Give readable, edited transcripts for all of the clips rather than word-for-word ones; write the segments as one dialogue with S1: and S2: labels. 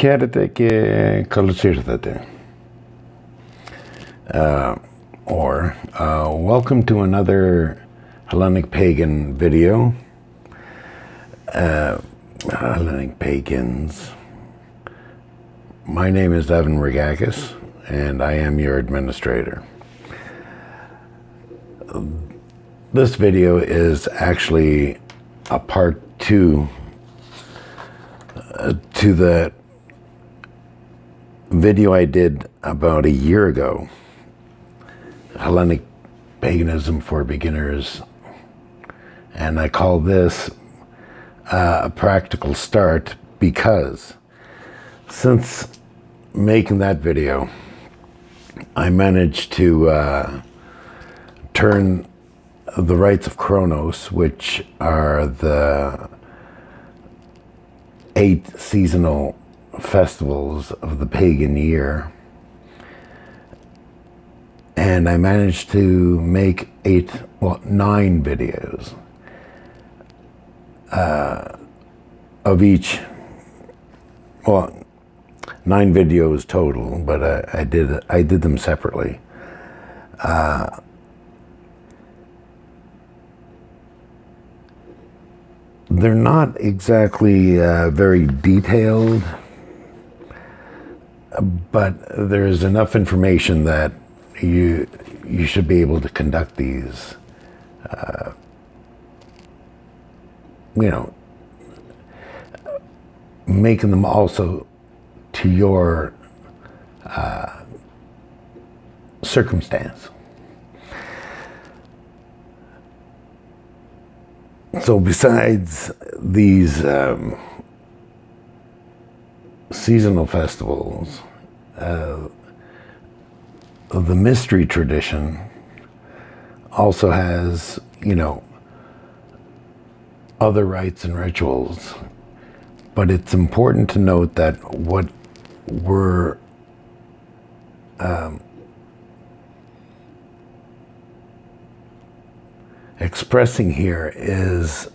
S1: Χαίρετε και καλώς ήρθατε. Welcome to another Hellenic Pagan video. Hellenic Pagans. My name is Evan Rigakis, and I am your administrator. This video is actually a part 2 to the video I did about a year ago, Hellenic Paganism for Beginners, and I call this a practical start because since making that video, I managed to turn the rites of Kronos, which are the 8 seasonal festivals of the pagan year, and I managed to make 9 videos of each. 9 videos total, but I did them separately. They're not exactly very detailed, but there's enough information that you should be able to conduct these, making them also to your circumstance. So besides these seasonal festivals, the mystery tradition also has, other rites and rituals. But it's important to note that what we're expressing here is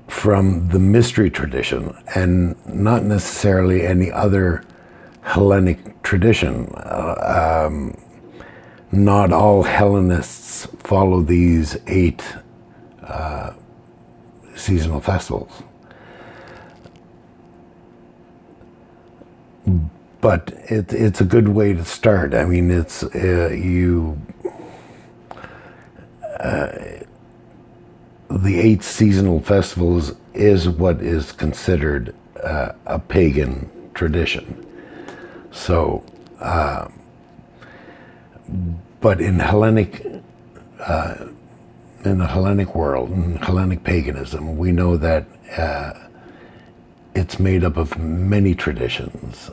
S1: from the mystery tradition and not necessarily any other Hellenic tradition. Not all Hellenists follow these 8 seasonal festivals. But it's a good way to start. I mean, it's the 8 seasonal festivals is what is considered a pagan tradition. So, but in the Hellenic world, in Hellenic paganism, we know that it's made up of many traditions.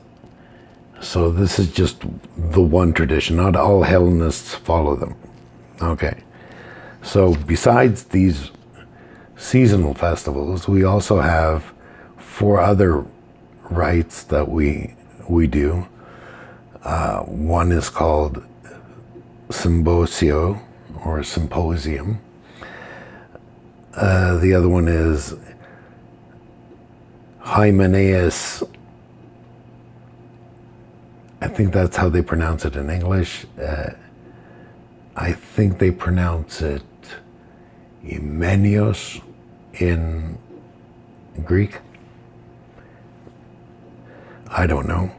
S1: So this is just the one tradition. Not all Hellenists follow them. Okay. So besides these seasonal festivals, we also have 4 other rites that we do. One is called symposio or symposium. The other one is Hymenaeus. I think that's how they pronounce it in English. I think they pronounce it Imenios in Greek. I don't know.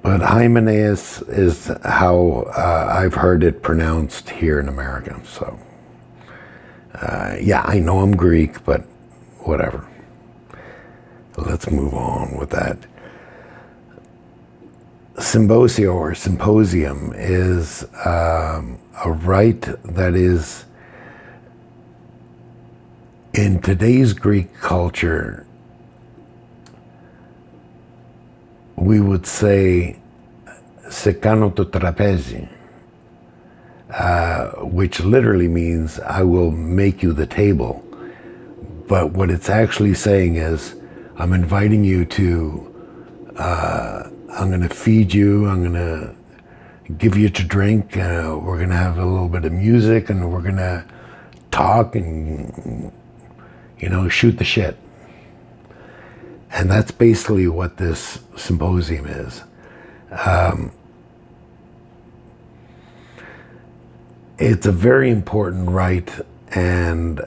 S1: But Hymenaeus is how I've heard it pronounced here in America. So, I know I'm Greek, but whatever. Let's move on with that. Symposio or symposium is a rite that is, in today's Greek culture, we would say "se κάνω το τραπέζι," which literally means "I will make you the table." But what it's actually saying is, I'm inviting you to, I'm going to feed you, I'm going to give you to drink, we're going to have a little bit of music, and we're going to talk and shoot the shit. And that's basically what this symposium is. It's a very important rite, and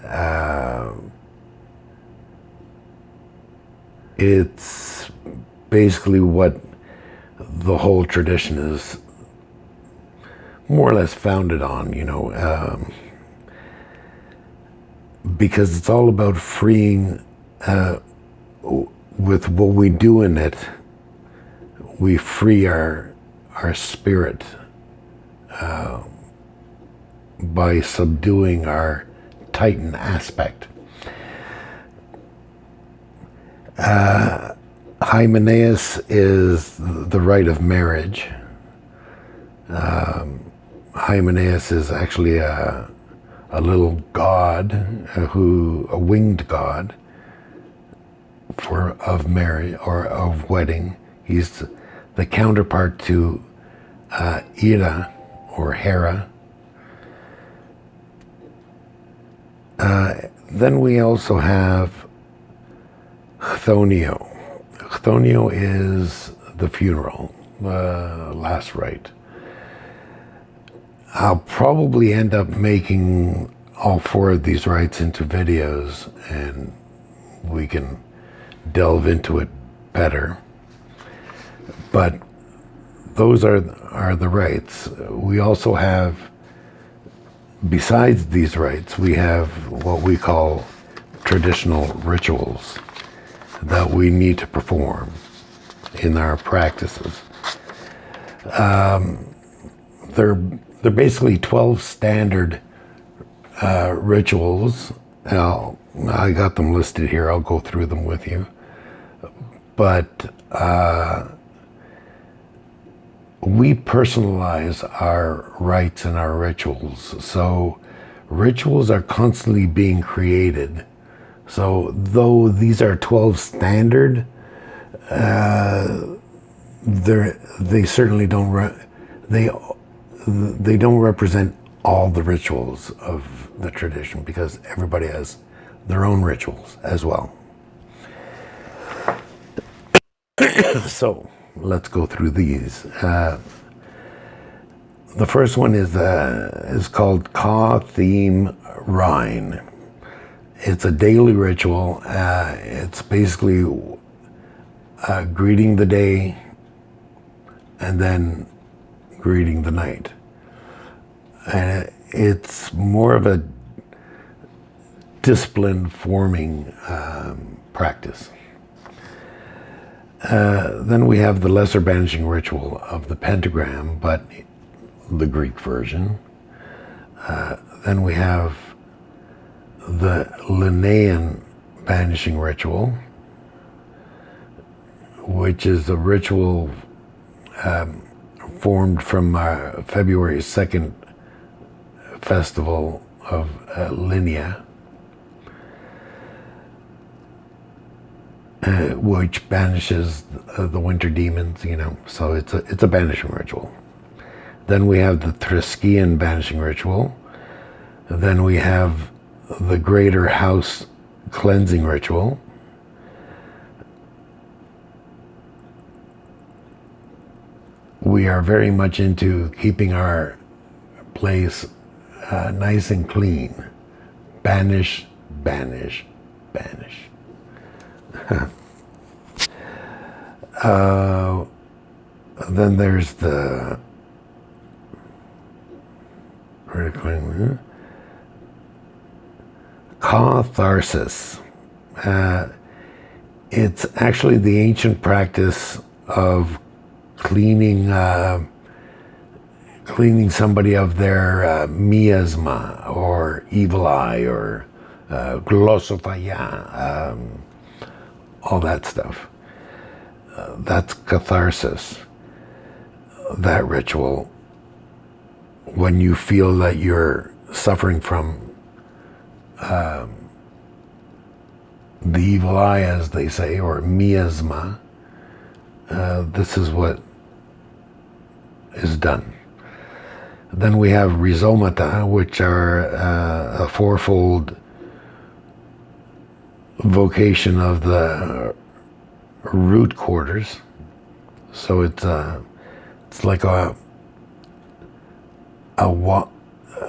S1: it's basically what the whole tradition is more or less founded on, because it's all about freeing, with what we do in it, we free our spirit by subduing our Titan aspect. Hymenaeus is the rite of marriage. Hymenaeus is actually a little god, a winged god of marriage or of wedding. He's the counterpart to Ira or Hera. Then we also have Chthonio. Chthonio is the funeral, last rite. I'll probably end up making all 4 of these rites into videos, and we can delve into it better. But those are the rites. We also have, besides these rites, we have what we call traditional rituals that we need to perform in our practices. They're basically 12 standard rituals. Now, I got them listed here. I'll go through them with you. But we personalize our rites and our rituals. So rituals are constantly being created. So though these are 12 standard, they certainly don't they don't represent all the rituals of the tradition, because everybody has their own rituals as well. So let's go through these. The first one is called Ka Theme Rhine. It's a daily ritual. It's basically greeting the day and then greeting the night. And it's more of a discipline forming practice. Then we have the lesser banishing ritual of the pentagram, but the Greek version. Then we have the Linnaean banishing ritual, which is a ritual formed from February 2nd festival of Linnea, which banishes the winter demons, so it's a banishing ritual. Then we have the Thriskian banishing ritual. Then we have the Greater House cleansing ritual. We are very much into keeping our place nice and clean. Banish, banish, banish. Then there's the catharsis. It's actually the ancient practice of cleaning somebody of their miasma or evil eye or glossophia, all that stuff. That's catharsis. That ritual, when you feel that you're suffering from the evil eye, as they say, or miasma, this is what is done. Then we have rhizomata, which are a fourfold vocation of the root quarters. So it's like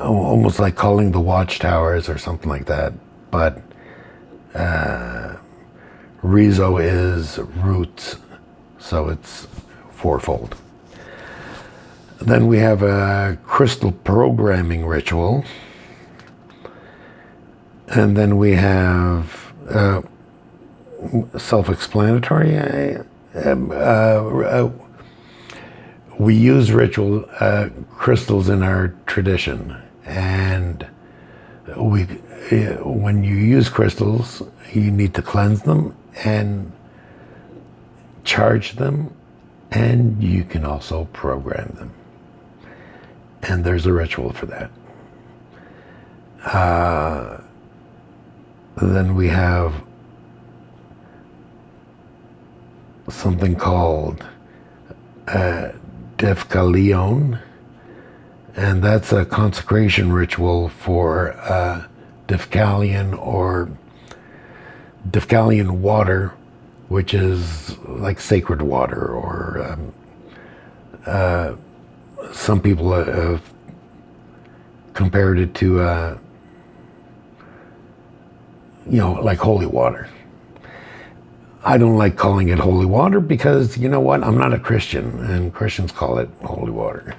S1: almost like calling the watchtowers or something like that. But Rizo is roots, so it's fourfold. Then we have a crystal programming ritual. And then we have self-explanatory. We use ritual crystals in our tradition, and when you use crystals, you need to cleanse them and charge them, and you can also program them. And there's a ritual for that. Then we have something called Defkalion, and that's a consecration ritual for Defkalion or Defkalion water, which is like sacred water, or some people have compared it to like holy water. I don't like calling it holy water because, you know what, I'm not a Christian, and Christians call it holy water.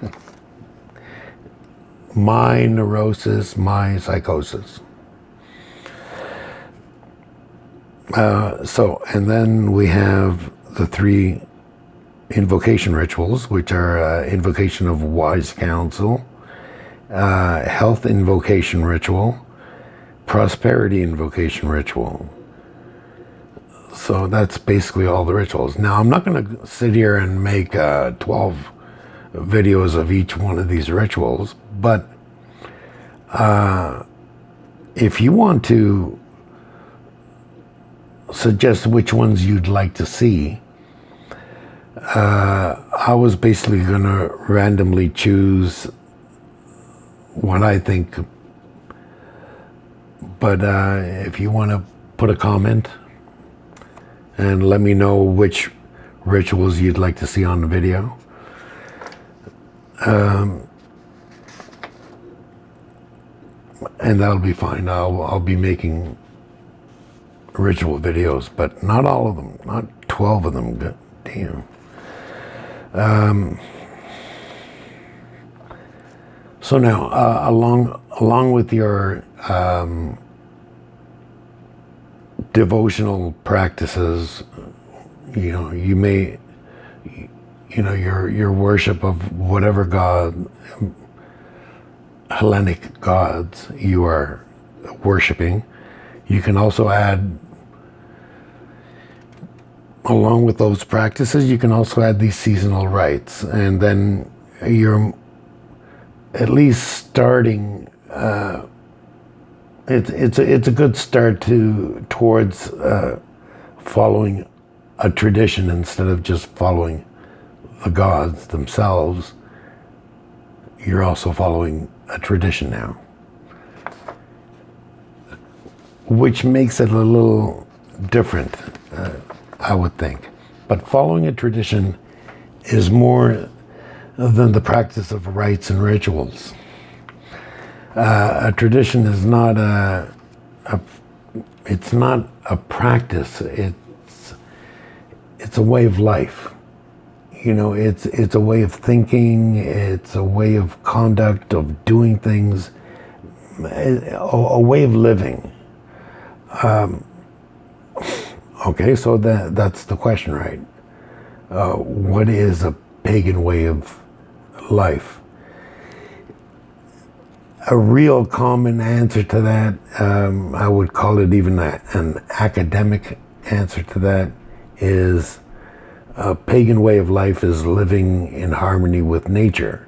S1: My neurosis, my psychosis. And then we have the 3 invocation rituals, which are invocation of wise counsel, health invocation ritual, prosperity invocation ritual. So that's basically all the rituals. Now, I'm not going to sit here and make 12 videos of each one of these rituals, but if you want to suggest which ones you'd like to see, I was basically going to randomly choose what I think. But if you want to put a comment and let me know which rituals you'd like to see on the video, and that'll be fine. I'll be making ritual videos, but not all of them, not 12 of them. God damn. So now, along with your devotional practices, you may, your worship of whatever god, Hellenic gods you are worshiping, you can also add, along with those practices, you can also add these seasonal rites, and then you're at least starting. It's a good start towards following a tradition instead of just following the gods themselves. You're also following a tradition now, which makes it a little different, I would think. But following a tradition is more than the practice of rites and rituals. A tradition is not it's not a practice. It's a way of life. It's a way of thinking. It's a way of conduct, of doing things, a way of living. Okay, so that's the question, right? What is a pagan way of life? A real common answer to that, I would call it even an academic answer to that, is a pagan way of life is living in harmony with nature.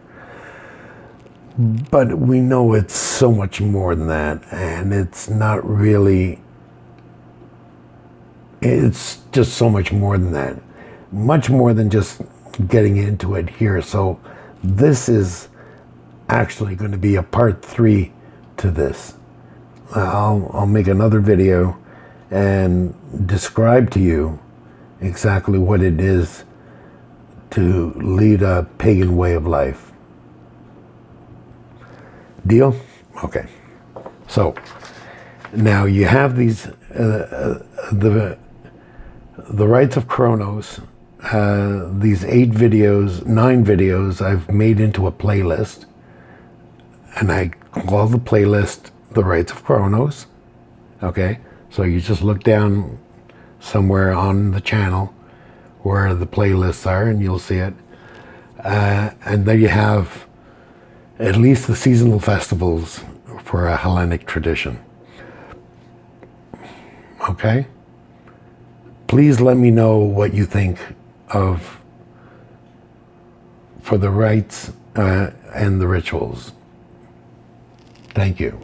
S1: But we know it's so much more than that, and it's not really, it's just so much more than that. Much more than just getting into it here. So this is actually going to be a part 3 to this. I'll make another video and describe to you exactly what it is to lead a pagan way of life. Deal? Okay. So now you have these the rites of Kronos. These 9 videos I've made into a playlist, and I call the playlist the rites of Kronos. Okay, so you just look down somewhere on the channel where the playlists are, and you'll see it. And there you have at least the seasonal festivals for a Hellenic tradition. Okay? Please let me know what you think of for the rites and the rituals. Thank you.